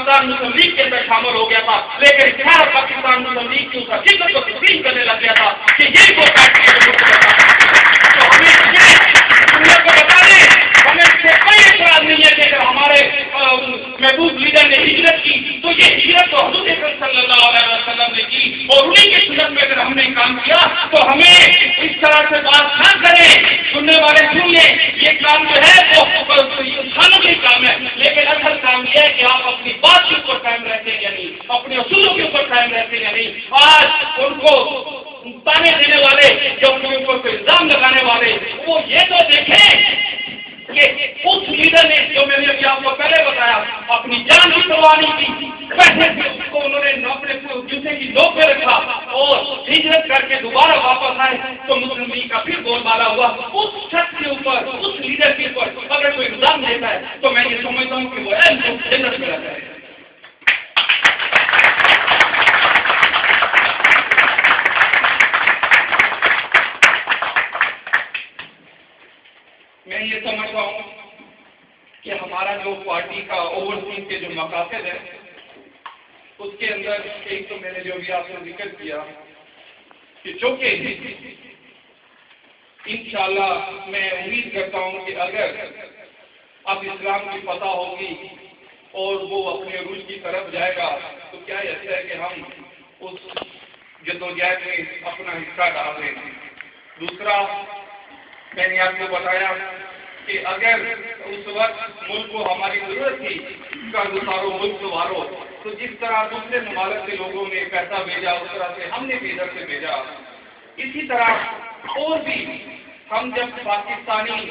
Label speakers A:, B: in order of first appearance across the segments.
A: پاکستان مسلم league کے اندر شامل ہو گیا تھا، لیکن خیر پاکستان مسلم لیگ کی اس حقیقت کو تسلیم کرنے لگ گیا تھا کہ یہی وہ پارٹی ہے تو ہمیں دنیا کو بتا دیں، ہمیں اس سے کوئی اعتراض نہیں ہے کہ ہمارے محبوب لیڈر نے ہجرت کی تو یہ ہجرت تو حضور صلی اللہ علیہ وسلم نے کی، اور انہیں کی سنت میں اگر ہم نے کام کیا تو ہمیں اس طرح سے بات نہ کریں، سننے والے سن لیں، یہ کام جو ہے وہ انسانوں کے کام ہے، لیکن اصل کام یہ ہے کہ آپ اپنی بات کے اوپر قائم رہتے ہیں یا نہیں، اپنے اصولوں کے اوپر قائم رہتے ہیں یا نہیں۔ آج ان کو تانے دینے والے جو ان کے اوپر الزام لگانے والے وہ یہ تو دیکھیں کہ اس لیڈر نے جو میں نے ابھی آپ کو پہلے بتایا اپنی جان کی پرواہ نہیں کی، پیسے کو انہوں نے اپنے جوتے کی نوک پہ رکھا اور ہجرت کر کے دوبارہ واپس آئے تو مسلم لیگ کا پھر بول بالا ہوا۔ اس شخص کے اوپر، اس لیڈر کے اوپر اگر کوئی الزام دیتا ہے تو میں یہ سمجھتا ہوں کہ وہ جنت میں رہتا ہے۔ میں یہ سمجھتا ہوں کہ ہمارا جو پارٹی کا اوورسیز کے جو مقاصد ہے اس کے اندر ایک تو میں نے جو بھی آپ سے ذکر کیا کہ جو کہ انشاءاللہ میں امید کرتا ہوں کہ اگر اب اسلام کی فتح ہوگی اور وہ اپنے عروج کی طرف جائے گا تو کیا ایسا ہے کہ ہم اس جدوجہد میں اپنا حصہ ڈال دیں۔ دوسرا میں نے آپ کو بتایا کہ اگر اس وقت ملک کو ہماری ضرورت تھی قرض اتارو ملک سنوارو تو جس طرح دوسرے ممالک کے لوگوں نے پیسہ بھیجا اس طرح سے ہم نے بھی ادھر سے بھیجا، اسی طرح اور بھی ہم جب پاکستانی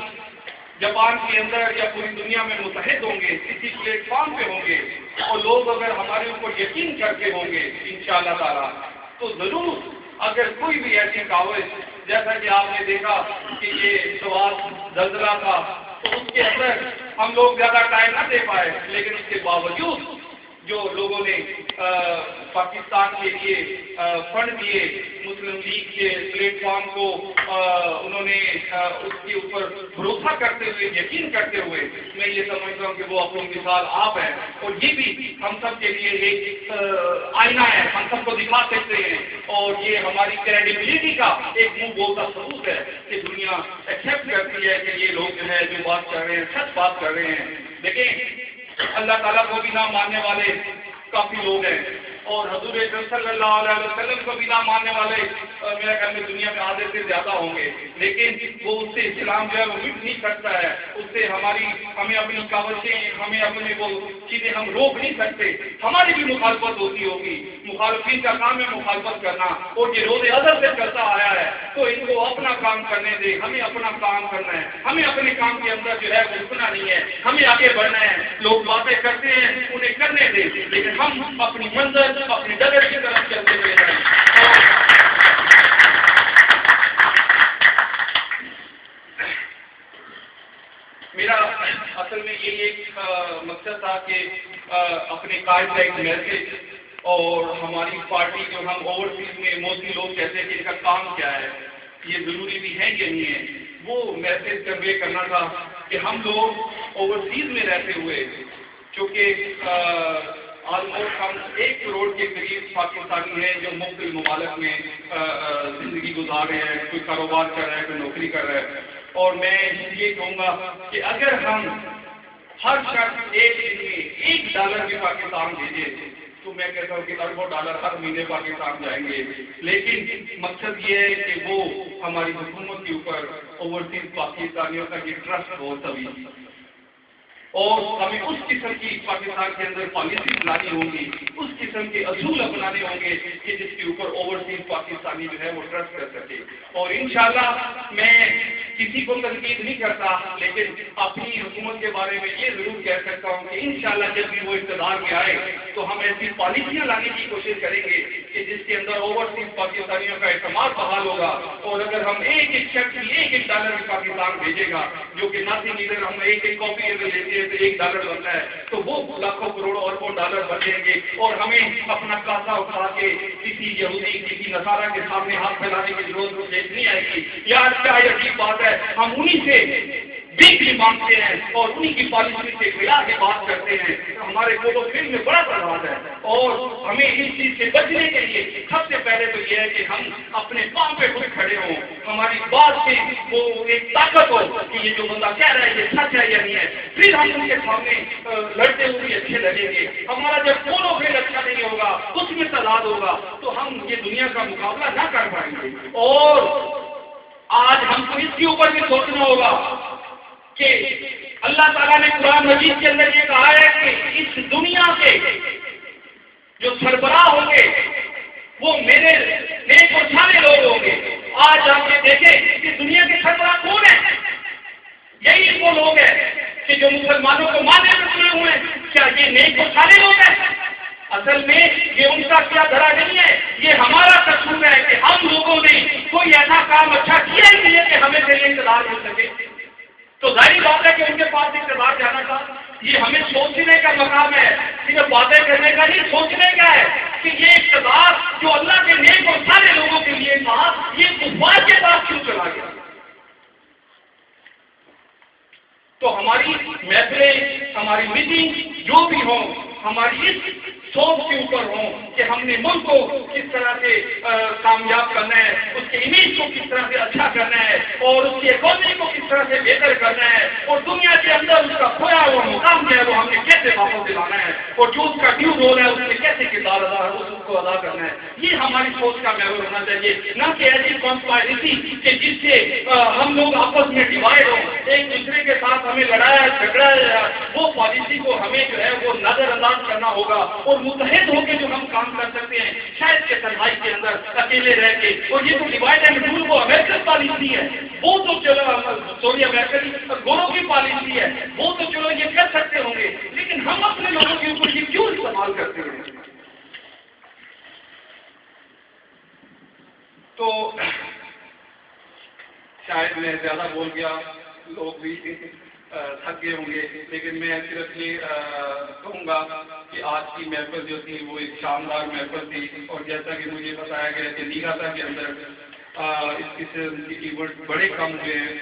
A: جاپان کے اندر یا پوری دنیا میں متحد ہوں گے، کسی پلیٹ فارم پہ ہوں گے اور لوگ اگر ہمارے اوپر یقین کرتے ہوں گے انشاءاللہ تعالی تو ضرور اگر کوئی بھی ایسی کاوش جیسا کہ آپ نے دیکھا کہ یہ سوال زلزلہ تھا تو اس کے اندر ہم لوگ زیادہ ٹائم نہ دے پائے، لیکن اس کے باوجود جو لوگوں نے پاکستان کے لیے فنڈ دیے، مسلم لیگ کے پلیٹ فارم کو انہوں نے اس کے اوپر بھروسہ کرتے ہوئے، یقین کرتے ہوئے، میں یہ سمجھتا ہوں کہ وہ اپنی مثال آپ ہے اور یہ بھی ہم سب کے لیے ایک آئینہ ہے، ہم سب کو دکھا سکتے ہیں اور یہ ہماری کریڈیبلٹی کا ایک منہ بولتا ثبوت ہے کہ دنیا ایکسیپٹ کرتی ہے کہ یہ لوگ جو ہے جو بات کر رہے ہیں سچ بات کر رہے ہیں۔ دیکھیں اللہ تعالیٰ کو بھی نہ ماننے والے کافی لوگ ہیں اور حضور صلی اللہ علیہ وسلم کو بھی نہ ماننے والے میرا خیال میں دنیا میں آدھے سے زیادہ ہوں گے، لیکن وہ اس سے اسلام جو ہے وہ مٹ نہیں سکتا ہے، اس سے ہمیں اپنی کاوشیں، ہمیں اپنے وہ چیزیں ہم روک نہیں سکتے، ہماری بھی مخالفت ہوتی ہوگی، مخالفین کا کام ہے مخالفت کرنا اور یہ روز ازل سے چلتا آیا ہے تو ان کو اپنا کام کرنے دے، ہمیں اپنا کام کرنا ہے، ہمیں اپنے کام کے اندر جو ہے وہ رکنا نہیں ہے، ہمیں آگے بڑھنا ہے۔ لوگ باتیں کرتے ہیں انہیں کرنے دیں، لیکن ہم اپنی منزل اپنی ڈگر کی طرف چلتے ہوئے جائیں۔ میرا اصل میں یہ ایک مقصد تھا کہ اپنے قائد کا ایک میسج اور ہماری پارٹی جو ہم اوورسیز میں موسٹلی لوگ کہتے ہیں کہ ان کا کام کیا ہے، یہ ضروری بھی ہے کہ نہیں ہے، وہ میسج کنوے کرنا تھا کہ ہم لوگ اوورسیز میں رہتے ہوئے چونکہ آلموسٹ ہم 1 کروڑ کے قریب پاکستانی ہیں جو مختلف ممالک میں زندگی گزار رہے ہیں، کوئی کاروبار کر رہا ہے، کوئی نوکری کر رہا ہے، اور میں یہ کہوں گا کہ اگر ہم ہر شخص ایک دن میں $1 بھی پاکستان بھیجے تو میں کہتا ہوں کہ اربوں ڈالر ہر مہینے پاکستان جائیں گے، لیکن مقصد یہ ہے کہ وہ ہماری حکومت کے اوپر اوورسیز پاکستانیوں کا یہ ٹرسٹ ہو تبھی، اور ہمیں اس قسم کی پاکستان کے اندر پالیسیز لانی ہوں گی، اس قسم کے اصول اپنانے ہوں گے کہ جس کے اوپر اوورسیز پاکستانی جو ہے وہ ٹرسٹ کر سکے۔ اور انشاءاللہ میں کسی کو تنقید نہیں کرتا، لیکن اپنی حکومت کے بارے میں یہ ضرور کہہ سکتا ہوں کہ انشاءاللہ جب بھی وہ اقتدار میں آئے تو ہم ایسی پالیسیاں لانے کی کوشش کریں گے کہ جس کے اندر اوورسیز پاکستانیوں کا اعتماد بحال ہوگا، اور اگر ہم ایک شخص بھی $1 بھی پاکستان بھیجے گا جو کہ نہ لیڈر ہم ایک کاپی اگر لیتے ہیں تو $1 بنتا ہے تو وہ لاکھوں کروڑوں اربوں ڈالر بن جائیں گے، اور ہمیں اپنا کاسا اٹھا کے کسی یہودی کسی نصارہ کے سامنے ہاتھ پھیلانے کی ضرورت نہیں آئے گی۔ یار کیا عجیب بات ہے، ہم انہی سے بھی مانگتے ہیں اور انہی کی پالیسی سے خلاف بات کرتے ہیں، ہمارے ہمارے پولو فیلڈ میں بڑا تضاد ہے، اور ہمیں اس چیز سے بچنے کے لیے سب سے پہلے تو یہ ہے کہ ہم اپنے پاؤں پہ خود کھڑے ہوں، ہماری بات سے وہ ایک طاقت ہو کہ یہ جو بندہ کہہ رہا ہے یہ سچ ہے یا نہیں ہے، پھر ہم ان کے سامنے لڑتے ہوئے اچھے لگیں گے۔ ہمارا جب پولو فیلڈ اچھا نہیں ہوگا، اس میں تضاد ہوگا، تو ہم یہ دنیا کا مقابلہ نہ کر پائیں گے۔ اور آج ہم کو اس کے اوپر بھی سوچنا ہوگا کہ اللہ تعالیٰ نے قرآن مجید کے اندر یہ کہا ہے کہ اس دنیا کے جو سربراہ ہوں گے وہ میرے نیک اور سارے لوگ ہوں گے۔ آج آپ یہ دیکھیں کہ دنیا کے سربراہ کون ہیں؟ یہی وہ لوگ ہیں کہ جو مسلمانوں کو مارنے میں تلے ہوئے ہیں۔ کیا یہ نیک اور سارے لوگ ہیں؟ اصل میں یہ ان کا کیا دھرا نہیں ہے، یہ ہمارا قصور ہے کہ ہم لوگوں نے کوئی ایسا کام اچھا کیا ہی نہیں ہے کہ ہمیں سے اقتدار مل سکے۔ تو ظاہری بات ہے کہ ان کے پاس اقتدار جانا تھا۔ یہ ہمیں سوچنے کا مقام ہے، صرف باتیں کرنے کا نہیں، سوچنے کا ہے کہ یہ اقتدار جو اللہ کے نیک اور سارے لوگوں کے لیے تھا، یہ کفار کے پاس کیوں چلا گیا؟ تو ہماری محفلیں، ہماری میٹنگ جو بھی ہوں، ہماری اس سوچ کے اوپر ہوں کہ ہم نے ملک کو کس طرح سے کامیاب کرنا ہے، اس کے امیج کو کس طرح سے اچھا کرنا ہے، اور اس کی اکانومی کو کس طرح سے بہتر کرنا ہے، اور دنیا کے اندر اس کا کھویا ہوا مقام جو ہے وہ ہم نے کیسے واپس دلانا ہے، اور جو اس کا ڈیو رول ہے اس میں کیسے کردار اس کو ادا کرنا ہے۔ یہ ہماری سوچ کا محور ہونا چاہیے، نہ کہ ایسی کانسپائریسی کہ جس سے ہم لوگ آپس میں ڈیوائڈ ہوں، ایک دوسرے کے ساتھ ہمیں لڑایا جھگڑایا۔ وہ پالیسی کو ہمیں جو ہے وہ نظر انداز کرنا ہوگا، اور متحد ہو کے جو ہم کام کر سکتے ہیں شاید کے تنہائی کے اندر اکیلے رہ کے۔ اور یہ تو ڈیوائڈ اینڈ رول وہ امریکن پالیسی ہے، وہ تو چلو سوری امریکن گوروں کی پالیسی ہے، وہ تو چلو یہ کر سکتے ہوں گے، لیکن ہم اپنے لوگوں کے اوپر یہ کیوں استعمال کرتے ہیں؟ تو شاید میں زیادہ بول گیا، لوگ بھی تھک گئے ہوں گے، لیکن میں صرف یہ کہوں گا کہ آج کی محفل جو تھی وہ ایک شاندار محفل تھی، اور جیسا کہ مجھے بتایا گیا کہ نیگاتا کے اندر اس قسم کے ایونٹ بڑے کم ہوئے ہیں،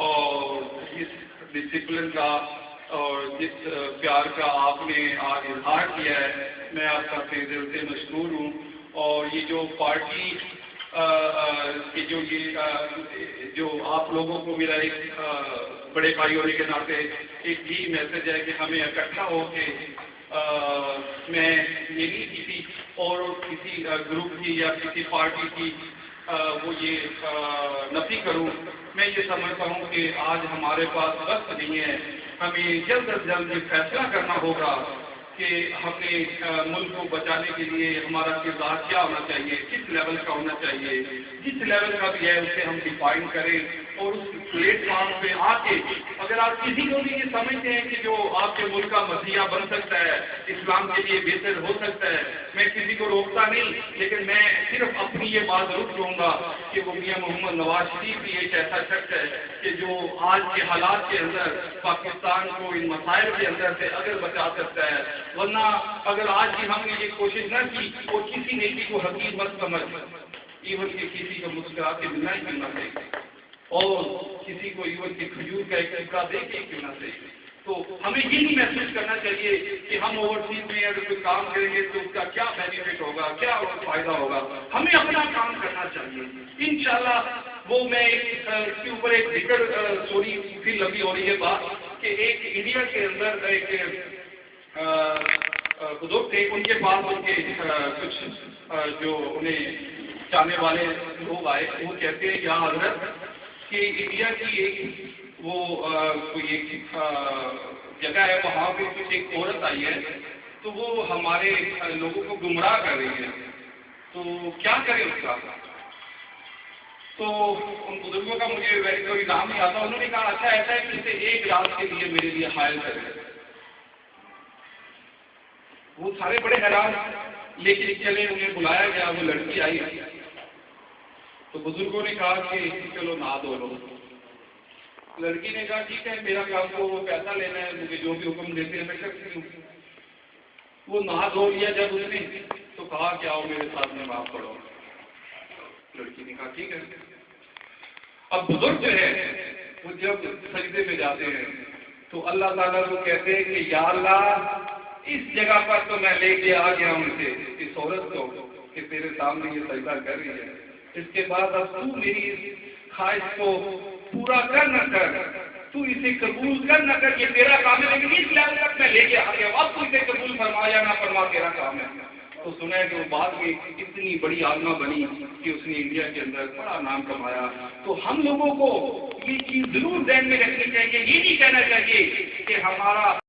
A: اور اس ڈسپلن کا اور جس پیار کا آپ نے آج اظہار کیا ہے، میں آپ کا اپنے دل سے مشکور ہوں۔ اور یہ جو پارٹی کہ جو آپ لوگوں کو میرا ایک بڑے بھائی ہونے کے ناطے ایک ہی میسج ہے کہ ہمیں اکٹھا ہو کے میں یہ نہیں کسی اور کسی گروپ کی یا کسی پارٹی کی وہ یہ نفی کروں۔ میں یہ سمجھتا ہوں کہ آج ہمارے پاس وقت نہیں ہے، ہمیں جلد از جلد یہ فیصلہ کرنا ہوگا کہ ہمیں ملک کو بچانے کے لیے ہمارا کردار کیا ہونا چاہیے، کس لیول کا ہونا چاہیے، جس لیول کا بھی ہے اسے ہم ڈیفائن کریں، اور اس پلیٹ فارم پہ آ کے اگر آپ کسی کو بھی یہ سمجھتے ہیں کہ جو آپ کے ملک کا مزیہ بن سکتا ہے، اسلام کے لیے بہتر ہو سکتا ہے، میں کسی کو روکتا نہیں، لیکن میں صرف اپنی یہ بات ضرور کہوں گا کہ وہ میاں محمد نواز شریف بھی ایک ایسا شخص ہے کہ جو آج کے حالات کے اندر پاکستان کو ان مسائل کے اندر سے اگر بچا سکتا ہے، ورنہ اگر آج بھی ہم نے یہ کوشش نہ کی اور کسی نیکی کو حقیق مت سمجھ، ایون کہ کسی کو مسکرا کے ملنا ہی کرنا چاہیے، اور کسی کو ایون کے کھجور کا ایک ٹکڑا دے کے کرنا چاہیے۔ تو ہمیں یہ نہیں محسوس کرنا چاہیے کہ ہم اوورسیز میں اگر کوئی کام کریں گے تو اس کا کیا بینیفٹ ہوگا، کیا فائدہ ہوگا، ہمیں اپنا کام کرنا چاہیے انشاءاللہ۔ وہ میں اس کے اوپر ایک ذکر سوری پھر لمبی ہو رہی ہے بات کہ ایک انڈیا کے اندر ایک بزرگ تھے، ان کے پاس ان کے کچھ جو انہیں چاہنے والے لوگ آئے، وہ کہتے ہیں یا حضرت کہ انڈیا کی ایک وہ کوئی ایک جگہ ہے، وہاں پہ کچھ ایک عورت آئی ہے تو وہ ہمارے لوگوں کو گمراہ کر رہی ہے، تو کیا کریں اس کا؟ تو ان بزرگوں کا مجھے ویسے کوئی نام نہیں آتا، انہوں نے کہا اچھا ایسا ہے کہ اسے ایک رات کے لیے میرے لیے حائل کریں۔ وہ سارے بڑے حیران، لیکن چلے انہیں بلایا گیا، وہ لڑکی آئی تو بزرگوں نے کہا کہ چلو نہا دھو لو۔ لڑکی نے کہا ٹھیک ہے، میرا کام کو وہ پیسہ لینا ہے، مجھے جو بھی حکم دیتے ہیں میں کرتی ہوں۔ وہ نہا دھو لیا جب اس نے تو کہا کہ آؤ میرے ساتھ نماز پڑھو۔ لڑکی نے کہا ٹھیک ہے۔ اب بزرگ جو ہے وہ جب سجدے میں جاتے ہیں تو اللہ تعالیٰ کو کہتے ہیں کہ یا اللہ اس جگہ پر تو میں لے کے آ گیا ہوں اسے، اس عورت کو کہ تیرے سامنے یہ سجدہ کر رہی ہے، اس کے بعد اب تو میری اس خواہش کو پورا کر نہ کر، تو اسے قبول کر نہ کر، یہ تیرا کام ہے، لیکن اس لیول تک میں لے کے آ گیا ہوں، اب تو اسے قبول فرما یا نہ فرما تیرا کام ہے۔ تو سنا ہے کہ وہ بعد میں اتنی بڑی عالمہ بنی کہ اس نے انڈیا کے اندر بڑا نام کمایا۔ تو ہم لوگوں کو یہ چیز ضرور ذہن میں رکھنی چاہیے، یہ نہیں کہنا چاہیے کہ ہمارا